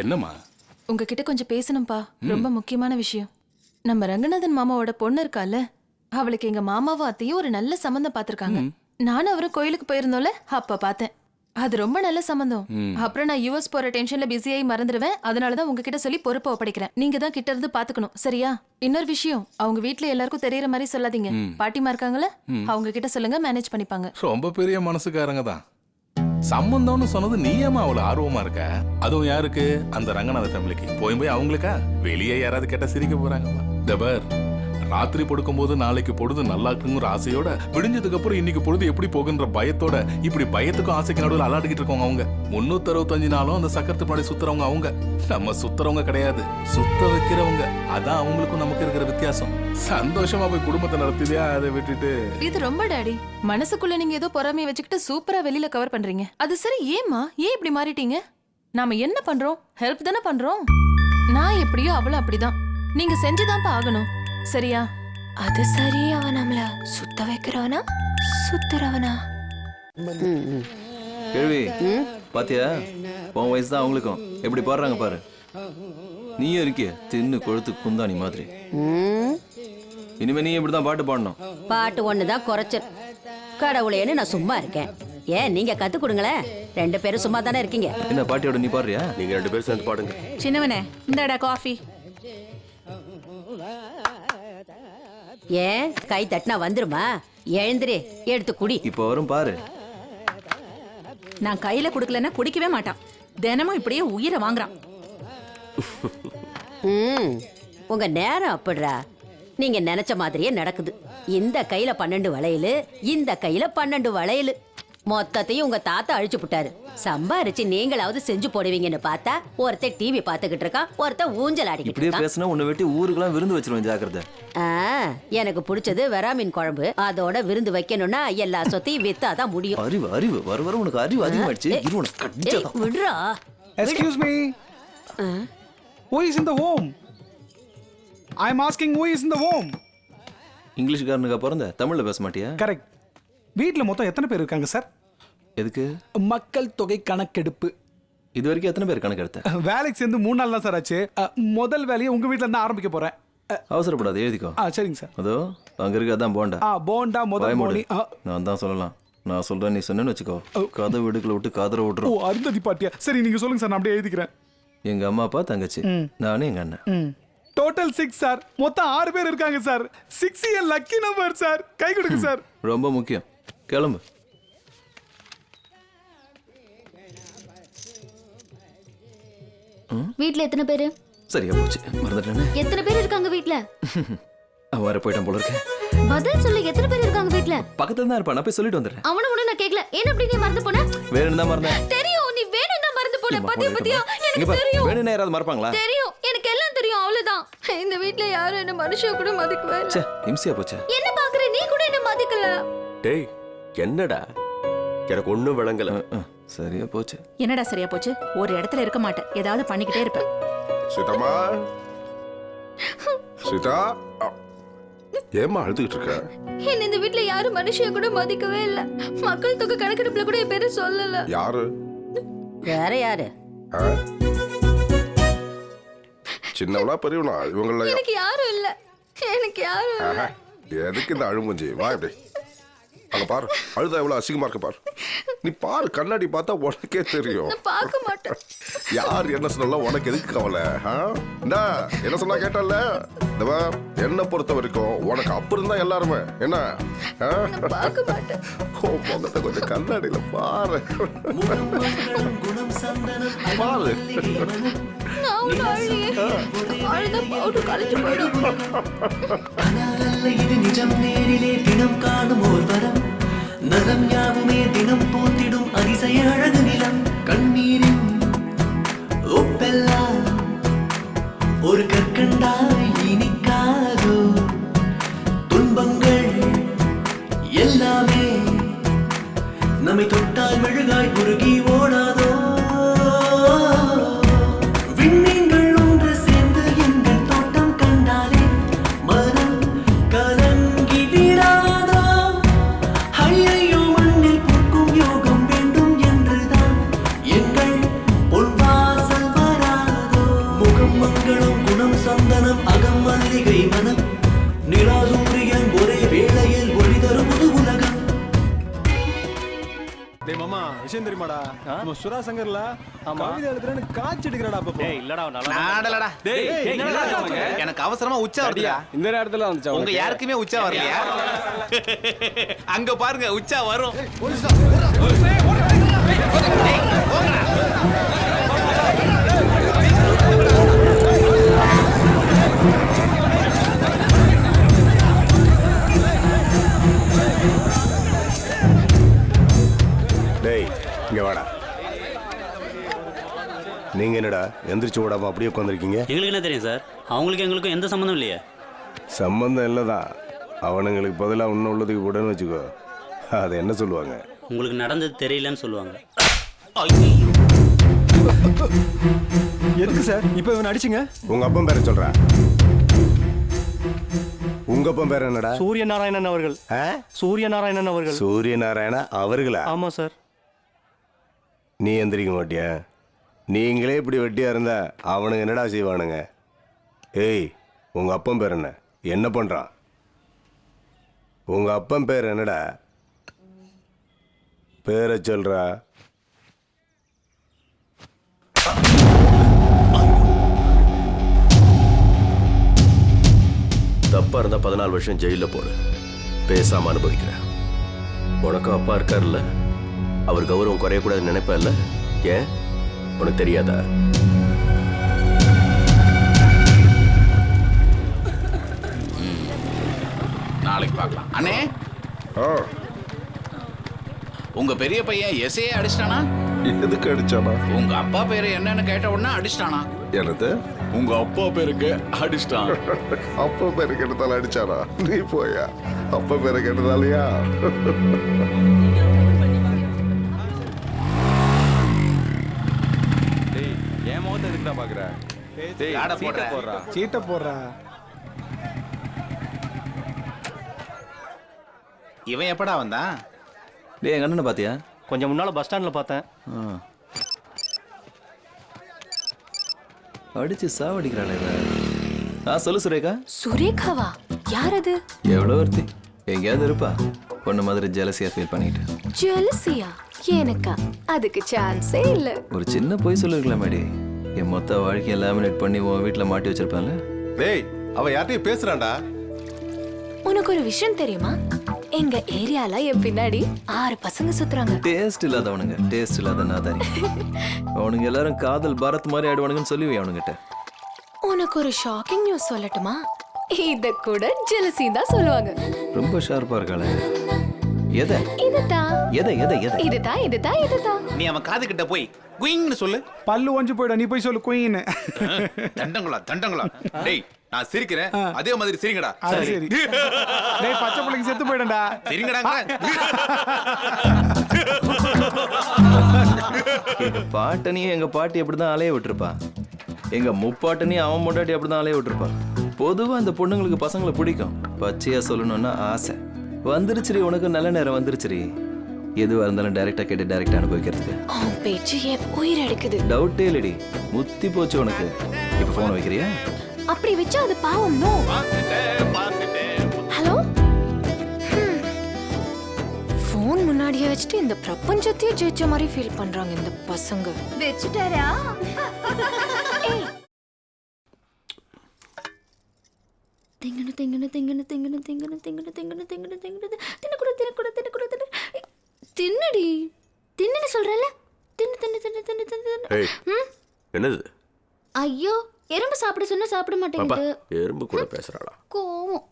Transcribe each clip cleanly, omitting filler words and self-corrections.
என்னம்மா? உங்ககிட்ட கொஞ்சம் பேசணும்பா. ரொம்ப முக்கியமான விஷயம். நம்ம ரங்கநாதன் மாமாவோட பொண்ணு இருக்கால, அவளுக்கு எங்க மாமாவும் அத்தையும் ஒரு நல்ல சம்பந்தம் பாத்திருக்காங்க. நானும் அவரும் கோயிலுக்கு போயிருந்தோம்ல, அப்ப பார்த்தேன். அது ரொம்ப நல்ல சம்பந்தம். அப்புறம் நான் யூஎஸ் போற டென்ஷன்ல பிஸியாகி மறந்துடுவேன். அதனாலதான் உங்ககிட்ட சொல்லி பொறுப்பை ஒப்படைக்கிறேன். நீங்க தான் கிட்ட இருந்து பாத்துக்கணும், சரியா? இன்னொரு விஷயம், அவங்க வீட்ல எல்லாருக்கும் தெரியற மாதிரி சொல்லாதீங்க. பாட்டிமா இருக்காங்கல்ல, அவங்க கிட்ட சொல்லுங்க, மேனேஜ் பண்ணிப்பாங்க. ரொம்ப பெரிய மனசுக்காரங்க தான். சம்பந்தம்னு சொன்னது நீ ஏமா அவ்வளவு ஆர்வமா இருக்க? அதுவும் யாருக்கு? அந்த ரங்கநாத ஃபேமிலிக்கு. போய் அவங்களுக்கா? வெளியே யாராவது கேட்டா சிரிக்க போறாங்கம்மா. தபர் ராத்திரி படுக்கும் போது நாளைக்கு பொழுது நல்லா இருக்குங்கிற ஆசையோட, விடிஞ்சதுக்கு அப்புறம் இன்னைக்கு பொழுது எப்படி போகுன்ற பயத்தோட, இப்படி பயத்துக்கும் ஆசைக்கு நடுவில் அலாடிக்கிட்டு இருக்கவங்க அவங்க. 365 நாளும் அந்த சக்கரத்து படி சுத்துறவங்க அவங்க. நம்ம சுத்துறவங்க கிடையாது, சுத்த வைக்கிறவங்க. அதான் அவங்களுக்கும் நமக்கு இருக்கிற வித்தியாசம். சந்தோஷமா போய் குடும்பத்தை நடத்தியா அதை விட்டுட்டு. இது ரொம்ப டாடி, மனசுக்குள்ள நீங்க ஏதோ பொறாமையை வச்சுக்கிட்டு சூப்பரா வெளியில கவர் பண்றீங்க. அது சரி, ஏமா ஏன் இப்படி மாறிட்டீங்க? நாம என்ன பண்றோம்? ஹெல்ப் தானே பண்றோம். நான் எப்படியோ அவளும் அப்படிதான். நீங்க செஞ்சுதான்ப்பா ஆகணும், சரியா? அது சரி. அவன் நம்மள சுத்த வைக்கிறவனா சுத்துறவனா? கேள்வி பாத்தியா? உன் வயசு தான் அவங்களுக்கும். எப்படி பாடுறாங்க பாரு. நீயும் இருக்கிய தின்னு கொழுத்து குந்தாணி மாதிரி. இனிமே நீ இப்படிதான் பாட்டு பாடணும். பாட்டு ஒண்ணுதான் குறைச்சல். கடவுளேன்னு நான் சும்மா இருக்கேன். ஏன் நீங்க கத்து கொடுங்களேன். 2 பேரும் சும்மா தானே இருக்கீங்க. என்ன பாட்டியோட நீ பாடுறியா? நீங்க 2 பேரும் சேர்ந்து பாடுங்க. சின்னவனே, இந்தாடா காஃபி. ஏன் கை தட்டினா வந்துருமா? எழுந்திரே, எடுத்து குடி. இப்போ வரும் பாரு. நான் கையில குடுக்கலன்னா குடிக்கவே மாட்டான். தினமும் இப்படியே உயிரை வாங்குறான். உங்க நேரம் அப்படிடா. நீங்க நினைச்ச மாதிரியே நடக்குது. இந்த கையில 12 வளையலு, இந்த கையில 12 வளையலு. மொத்தத்தையும் உங்க தாத்தா அழிச்சு புட்டாரு. சம்பாரிச்சு நீங்களாவது செஞ்சு போடுவீங்கன்னு பார்த்தா ஒருத்தன் டிவி பாத்துக்கிட்டு இருக்கான், ஒருத்தன் ஊஞ்சல் ஆடிக்கிட்டு இப்படியே இருக்கான். பேசினா உன்னை வெட்டி ஊருக்கெல்லாம் விருந்து வச்சிருவேன், ஜாக்கிரதை. எனக்கு பிடிச்சது வெராமீன் குழம்பு. அதோட விருந்து வைக்கணும்னா எல்லா சொத்தையும் வித்தாதான் முடியும். அறிவு அறிவு வர வர உனக்கு அறிவு அதிகமாயிடுச்சு. விடுறா. Excuse me. Who is in the home? I am asking who is in the home. இங்கிலீஷ்காரனுக்கா பிறந்த? தமிழ்ல பேச மாட்டியா? கரெக்ட். வீட்டில் மொத்தம் எத்தனை பேர் இருக்காங்க சார்? எதுக்கு? மக்கள் தொகை கணக்கெடுப்பு. இது வரைக்கும் எத்தனை பேர் கணக்கு எடுத்த? வேலைக்கு சேர்ந்து 3 நாள் தான் சார் ஆச்சு. முதல் வேலையை உங்க வீட்டில் இருந்து ஆரம்பிக்க போறேன். அவசரப்படாது, எழுதிக்கோ. சரிங்க சார். அதோ அங்க இருக்காதான் போண்டா. போண்டா முதல் மோனி. நான் தான் சொல்லலாம். நான் சொல்றேன், நீ சொன்னேன்னு வச்சுக்கோ. கதை வீடுக்குள்ள விட்டு காதல விட்டுரும். அருந்ததி பாட்டியா? சரி நீங்க சொல்லுங்க சார், நான் அப்படியே எழுதிக்கிறேன். எங்க அம்மா அப்பா தங்கச்சி, நானே எங்க அண்ணன். Total 6 sir. மொத்தம் 6 பேர் இருக்காங்க சார். 6 என் லக்கி நம்பர் சார். கை கொடுங்க சார். ரொம்ப முக்கியம். கிளம்பு. வீட்ல எத்தனை பேரு? சரியா போச்சு, மறந்துட்டேனே. எத்தனை பேர் இருக்காங்க வீட்ல? அவன் வர போயிட்டான் போல இருக்கேன். பதில் சொல்லு, எத்தனை பேர் இருக்காங்க வீட்ல? பக்கத்துல தான் இருப்பான், நான் போய் சொல்லிட்டு வந்துடுறேன். அவன ஒண்ணு நான் கேக்கல. ஏன் அப்படி நீ மறந்து போன? வேணும்னு தான் மறந்தேன். தெரியும், நீ வேணும் தான் மறந்து போன. பத்தியா எனக்கு தெரியும். வேணும்னு யாராவது மறப்பாங்களா? தெரியும், எனக்கு எல்லாம் தெரியும். அவ்வளவுதான். இந்த வீட்ல யாரும் என்ன மனுஷன் கூட மதிக்கவே இல்ல. ச்சே, நிம்சியா போச்சு. என்ன பாக்குற? நீ கூட என்ன மதிக்கல. டேய் என்னடா, எனக்கு ஒண்ணும் விளங்கல. சரியா போச்சு. என்னடா சரியா போச்சு? ஒரு இடத்துல இருக்க மாட்டேன், ஏதாவது பண்ணிக்கிட்டே இருப்பேன். சீதாமா, சீதா, ஏமா அழுதுகிட்டு இருக்க? என்ன இந்த வீட்ல யாரும் மனுஷன் கூட மதிக்கவே இல்ல. மக்கள் தொகை கணக்கெடுப்புல கூட என் பேரை சொல்லல. யாரு? வேற யாரு? சின்னவனா பெரியவனா? இவங்கள எனக்கு யாரும் இல்ல. எனக்கு யாரும் இல்ல. எதுக்கு இந்த அழுமுஞ்சி? வா இப்படி. அங்க பாரு, அழுதா எவ்வளவு அசிங்கமா இருக்கு பாரு. நீ பாரு, கண்ணாடி பார்த்தா உனக்கே தெரியும். நான் பார்க்க மாட்டேன். யார் என்ன சொன்னாலும் உனக்கு எதுக்கு கவலை? என்ன சொன்னா கேட்டல? என்ன பொறுத்த வரைக்கும் உனக்கு அப்புறம் தான் எல்லாருமே. என்ன பார்க்க மாட்டேன். முகத்தை கொஞ்சம் கண்ணாடியில பாரு. பாரு, நான் ஒரு அழியே. அழுத பவுடர் கலந்து போயிடும். இது நிஜம், நேரிலே தினம் காணும் ஓர் வரம். நலம் யாவுமே தினம் போத்திடும் அதிசய அழகு நிலம். கண்ணீரின் ஒப்பெல்லாம் ஒரு கற்கண்டாய் இனிக்காதோ. துன்பங்கள் எல்லாமே நம்மை தொட்டால் மெழுகாய் உருகி ஓடாதோ. விண்மீன்கள் ஒன்று சேர்ந்து எங்கள் தோட்டம் கண்டாலே மனம் கலங்கி விடாதோ. ஐயையோ, மண்ணில் பூக்கும் யோகம் வேண்டும் என்றுதான் எங்கள் பொன்வாசல் வராதோ. விஷயம் தெரியுமாடா நம்ம சுரா சங்கர்ல கவிதை எழுதுறேன்னு காய்ச்சி எடுக்கிறாடா அப்பப்போ. நாடலடா. எனக்கு அவசரமா உச்சா வருதுடா. இந்த நேரத்துல வந்துச்சா உங்க யாருக்குமே உச்சா வரலையா? அங்க பாருங்க உச்சா வரும். டேய் இங்க வாடா. நீங்க என்னடா எந்திரிச்சு ஓடாம அப்படியே உட்காந்துருக்கீங்க? எங்களுக்கு என்ன தெரியும் சார்? அவங்களுக்கு எங்களுக்கும் எந்த சம்மந்தம் இல்லையே. சம்பந்தம் இல்லதான். அவனுங்களுக்கு பதிலாக இன்னும் உள்ளதுக்கு போடன்னு வச்சுக்கோ. அதை என்ன சொல்லுவாங்க? உங்களுக்கு நடந்தது தெரியலன்னு சொல்லுவாங்க. எதுக்கு சார் இப்போ இவன் அடிச்சிங்க? உங்க அப்பன் பேரை சொல்றா. உங்க அப்பன் பேர் என்னடா? சூரிய நாராயணன் அவர்கள். சூரிய நாராயணன் அவர்கள். சூரிய நாராயணா அவர்களா? ஆமா சார். நீ எந்திரிக்க மாட்டியா? நீங்களே இப்படி வெட்டியா இருந்தா அவனுங்க என்னடா செய்வானுங்க? ஏய் உங்க அப்பன் பேர் என்ன? என்ன பண்றான்? உங்க அப்பன் பேர் என்னடா? பேரை சொல்றா. தப்பா இருந்தா 14 வருஷம் ஜெயில போடு. பேசாம அனுபவிக்கிறேன். உனக்கும் அப்பா இருக்காருல்ல, அவர் கௌரவம் குறையக்கூடாதுன்னு நினைப்பேன்ல. ஏன் உனக்கு தெரியாதா? நாளைக்கு பார்க்கலாம். அண்ணே உங்க பெரிய பையன் எஸ்ஏ அடிச்சிட்டானா? எதுக்கு அடிச்சானா? உங்க அப்பா பேரு என்னன்னு கேட்ட உடனே அடிச்சிட்டானா? எனது உங்க அப்பா பேருக்கு அடிச்சிட்டான். அப்பா பேரை கேட்டதால அடிச்சானா? நீ போயா. அப்பா பேரை கேட்டதாலயா? ஏன் மோத்த எதுக்குடா பாக்குற? சீட்டை போடுறா. இவன் எப்படா வந்தான்? டேய் எங்க அண்ணனை பாத்தியா? கொஞ்சம் முன்னால பஸ் ஸ்டாண்ட்ல பார்த்தேன். அடிச்சு சாவடிக்கிறாளே இவ. சொல்லு சுரேகா. சுரேகாவா? யார் அது? எவ்வளோ ஒருத்தி எங்கேயாவது இருப்பா பொண்ணு மாதிரி ஜெலசியா ஃபீல் பண்ணிட்டு. ஜெலசியா? எனக்கா? அதுக்கு சான்ஸே இல்ல. ஒரு சின்ன பொய் சொல்லிருக்கலாமேடி. என் மொத்த வாழ்க்கையை லேமினேட் பண்ணி உன் வீட்டில் மாட்டி வச்சிருப்பான்ல. டேய் அவ யார்ட்டையும் பேசுறான்டா. உனக்கு ஒரு விஷயம் தெரியுமா? எங்க ஏரியால என் பின்னாடி 6 பசங்க சுத்துறாங்க. டேஸ்ட் இல்லாதவனுங்க, டேஸ்ட் இல்லாத நாதாரி. அவனுங்க எல்லாரும் காதல் பாரத் மாதிரி ஆடுவானுங்கன்னு சொல்லுவே அவனுங்கிட்ட. உனக்கு ஒரு ஷாக்கிங் நியூஸ் சொல்லட்டுமா? இத கூட ஜெலசி தான் சொல்லுவாங்க. ரொம்ப ஷார்ப்பா இருக்காளே. எதை இதுதான் எதை எதை எதை இதுதான் இதுதான் இதுதான். நீ அவன் காது கிட்ட போய் குயிங்னு சொல்லு. பல்லு ஒஞ்சு போயிட. நீ போய் சொல்லு குயின்னு. தண்டங்களா தண்டங்களா. டேய் நான் சிரிக்கிறேன், அதே மாதிரி சிரிங்கடா. சரி. டேய் பச்சை பிள்ளைக்கு செத்து போயிடண்டா. சிரிங்கடா. எங்க பாட்டனையும் எங்க பாட்டி அப்படிதான் அலைய விட்டுருப்பா. எங்க முப்பாட்டனையும் அவன் முட்டாட்டி அப்படிதான் அலைய விட்டுருப்பா. பொதுவா அந்த பொண்ணுங்களுக்கு பசங்களை பிடிக்கும். பச்சையா சொல்லணும்னா ஆசை. வந்துருச்சுரி, உனக்கு நல்ல நேரம் வந்துருச்சுரி. எதுவா இருந்தாலும் டைரக்டா கேட்டு டைரக்டா அனுபவிக்கிறதுக்கு. அவன் பேச்சு என் உயிர் எடுக்குது. டவுட்டே இல்லடி. முத்தி போச்சு உனக்கு. இப்ப போன் வைக்கிறியா? அப்படி வச்சா அது பாவம். நோ. ஹலோ. போன் முன்னாடியே வச்சுட்டு இந்த பிரபஞ்சத்தையே ஜெயிச்ச மாதிரி ஃபீல் பண்றாங்க இந்த பசங்க. வெச்சுட்டாரா? திங்கன திங்கன திங்கன திங்கன திங்கன திங்கன திங்கன திங்கன திங்கன தின்னக்கூட தின்னக்கூட தின்னக்கூட தின்ன தின்னடி தின்னு சொல்றல. தின்னு தின்னு தின்னு தின்னு தின்னு. என்னது? ஐயோ எறும்பு சாப்பிட சொன்னா சாப்பிட மாட்டேங்குது. எறும்பு கூட பேசுறாளா? கோவம்.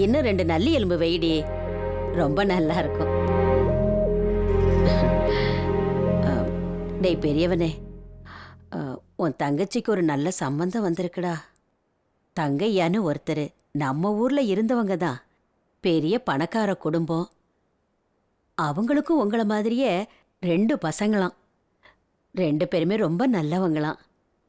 இன்னும் 2 நல்லி எலும்பு வெயிடி. ரொம்ப நல்லா இருக்கும். டேய் பெரியவனே, உன் தங்கச்சிக்கு ஒரு நல்ல சம்பந்தம் வந்திருக்குடா. தங்கையான்னு ஒருத்தர் நம்ம ஊர்ல இருந்தவங்க தான். பெரிய பணக்கார குடும்பம். அவங்களுக்கும் உங்களை மாதிரியே 2 பசங்களாம். 2 பேருமே ரொம்ப நல்லவங்களாம்.